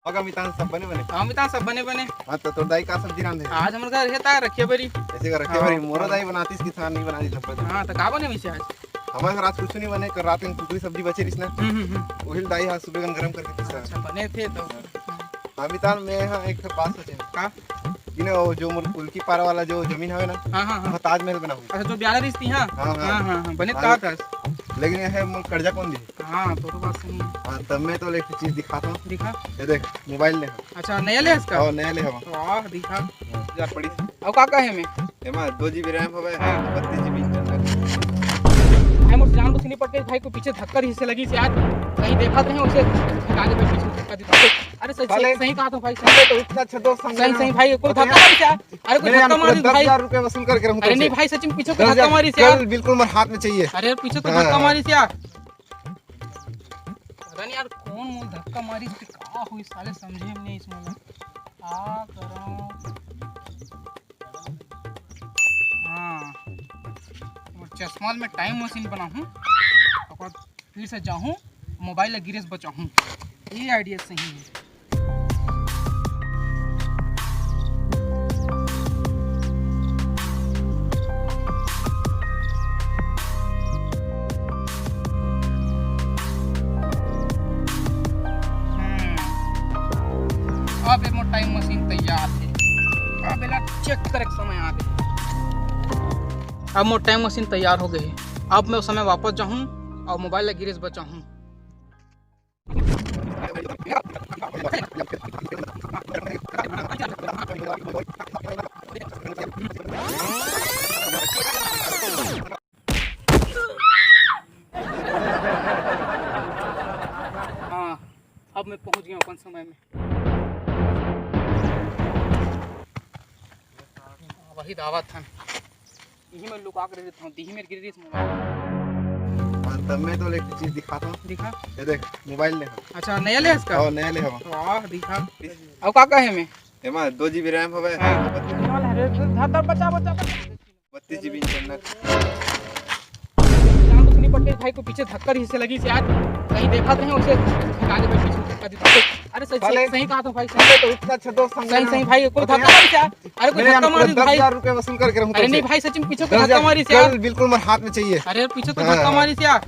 होगा मितान सब बने बने। हाँ मिता सब बने बने। हाँ तो दाई का सब्जी रांधे आज हमारे घर रहता है रखिए बरी। ऐसे का रखे भाई मोरा दाई बनाती इसकी थान नहीं बनाती सब बने। हाँ तो का बने वैसे आज? हमारे रात कुछ नहीं बने कर रात में कुकरी सब्जी बचे इसने वही दाई हाथ सुबह गरम करके पीसा। अच्छा बने थे तो हाँ मितान में यहाँ एक बात सोचे का इन्हें वो जो उल्की पारा वाला जो जमीन है ना हाँ हाँ हाँ वहाँ ताजमहल बना हुआ। अच्छा जो ब्याह रिश्ती हाँ हाँ, हाँ। हाँ हाँ हाँ बने कहा था। लेकिन यह है कर्जा कौन दी। हाँ तो बात सही है। हाँ तब मैं तो एक चीज दिखाता हूँ दिखा ये देख मोबाइल ने अच्छा नया ले इसका और नया ले हवा वाह दिखा यार पड़ी अब का है में एमा 2 GB रैम हवे हाँ। 32 GB इंटरनल। भाई मोर जान बुझ नहीं पड़ते भाई को पीछे धक्का हिस्से लगी से आज कहीं देखा तो नहीं उसे आगे भाई पीछे धक्का देता। अरे सही कहा तो भाई पहले तो इतना अच्छा दोस्त समझे सही भाई कोई धक्का मारी से अरे कोई धक्का मारी भाई 10,000 रुपए वसूल करके रहूं। अरे नहीं भाई सचिन पीछे कोई धक्का मारी से यार बिल्कुल मेरे हाथ में चाहिए। अरे पीछे तो धक्का मारी से यार पता नहीं यार कौन मुंह धक्का मारी से का हुई साले समझे में नहीं इसमें आ करो। हाँ चश्मा में टाइम मशीन बनाऊं और फिर से जाऊं मोबाइल गिरेस बचाऊं ये आइडिया सही है। अब एक मोर टाइम मशीन तैयार है। अब एला चेक करे के समय आ गए। अब मोर टाइम मशीन तैयार हो गई है। अब मैं उस समय वापस जाऊं और मोबाइल गिरेस बचाऊं। हाँ अब मैं पहुंच गया अपन समय में। वही दावा था यही मैं लुका कर देता हूँ यही मेरे गिर मोबाइल। हाँ तब मैं तो एक चीज दिखाता हूँ दिखा ये देख मोबाइल ने अच्छा नया ले इसका और नया ले हवा वाह दिखा अब का है में एमा 2 GB रैम हवे बचा 32 GB इंटरनल। जान बुझ नहीं पड़ते भाई को पीछे धक्का हिस्से लगी से आज कहीं देखा तो नहीं उसे आगे भाई पीछे धक्का देता। अरे सही कहा तो भाई पहले तो इतना अच्छा दोस्त समझे सही भाई कोई धक्का मारी से अरे कोई धक्का मारी भाई 10,000 रुपए वसूल करके रहूं। अरे नहीं भाई सचिन पीछे कोई धक्का मारी से यार बिल्कुल मेरे हाथ में चाहिए। अरे पीछे तो धक्का मारी से यार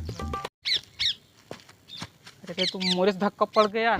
अरे तुम मोरे से धक्का पड़ गया।